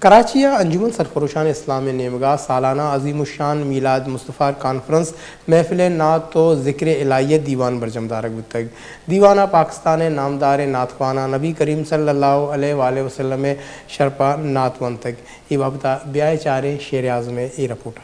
کراچی انجمن سرفروشان اسلام نیمگاہ سالانہ عظیم الشان میلاد مصطفیٰ کانفرنس محفل نعت و ذکر الہیت دیوان برجم دارک بتگ دیوانہ پاکستان نامدار نعت خوانہ نبی کریم صلی اللہ علیہ وآلہ وسلم شرپا نعت ون تک یہ بابتا بیائے چارے شیر اعظم ای رپورٹ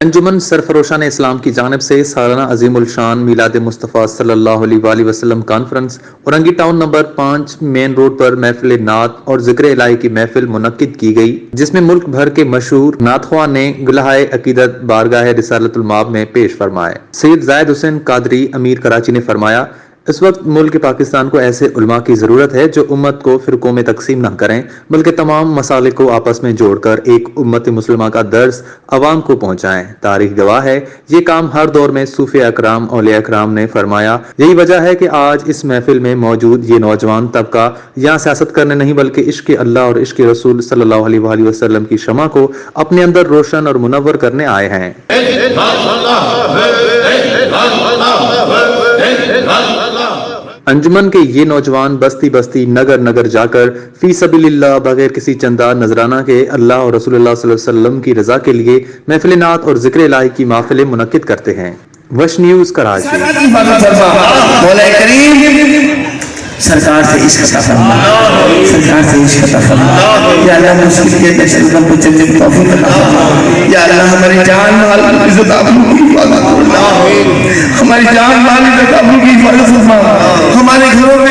انجمن سرفروشان اسلام کی جانب سے سالانہ عظیم الشان میلاد مصطفیٰ صلی اللہ علیہ وآلہ وسلم conference Orangi town number 5 main road پر محفل نعت اور ذکر الہی کی محفل منعقد کی گئی، جس میں ملک بھر کے مشہور نعت خواں نے گلہائے عقیدت بارگاہ رسالۃ المآب میں پیش فرمائے۔ سید زاہد حسین قادری امیر کراچی نے فرمایا، اس وقت ملک پاکستان کو ایسے علماء کی ضرورت ہے جو امت کو فرقوں میں تقسیم نہ کریں بلکہ تمام مسالک کو آپس میں جوڑ کر ایک امت مسلمہ کا درس عوام کو پہنچائیں۔ تاریخ گواہ ہے یہ کام ہر دور میں صوفیاء اکرام اولیاء اکرام نے فرمایا۔ یہی وجہ ہے کہ آج اس محفل میں موجود یہ نوجوان طبقہ یہاں سیاست کرنے نہیں بلکہ عشق اللہ اور عشق رسول صلی اللہ علیہ وآلہ وسلم کی شمع کو اپنے اندر روشن اور منور کرنے آئے ہیں۔ انجمن کے یہ نوجوان بستی بستی نگر نگر جا کر فی سبیل اللہ بغیر کسی چندہ نذرانہ کے اللہ اور رسول اللہ صلی اللہ علیہ وسلم کی رضا کے لیے محفل نعت اور ذکر الہی کی محفلیں منعقد کرتے ہیں۔ وش نیوز کراچی۔ مولا کریم سرکار سے عشق عطا فرما، سرکار سے عشق عطا فرما، یا اللہ مشکل کے تشریفوں کو چلنے کی توفیق عطا فرما، یا اللہ ہماری جان مال عزت آبرو کی حفاظت فرما، ہماری جان مال عزت آبرو کی حفاظت فرما، ہمارے گھروں